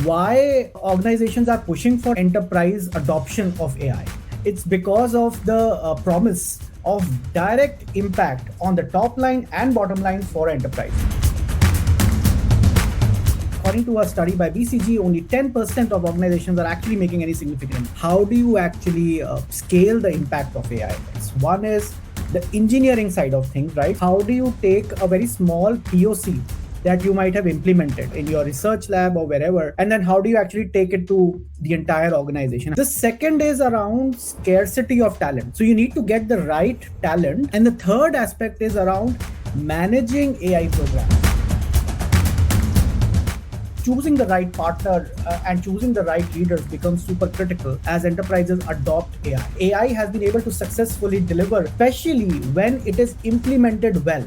why organizations are pushing for enterprise adoption of AI. It's because of the promise of direct impact on the top line and bottom line for enterprise. According to a study by BCG, only 10% of organizations are actually making any significant impact. How do you actually scale the impact of AI? One is the engineering side of things, right? How do you take a very small POC that you might have implemented in your research lab or wherever, and then how do you actually take it to the entire organization? The second is around scarcity of talent. So you need to get the right talent. And the third aspect is around managing AI programs. Choosing the right partner and choosing the right leaders becomes super critical as enterprises adopt AI. AI has been able to successfully deliver, especially when it is implemented well.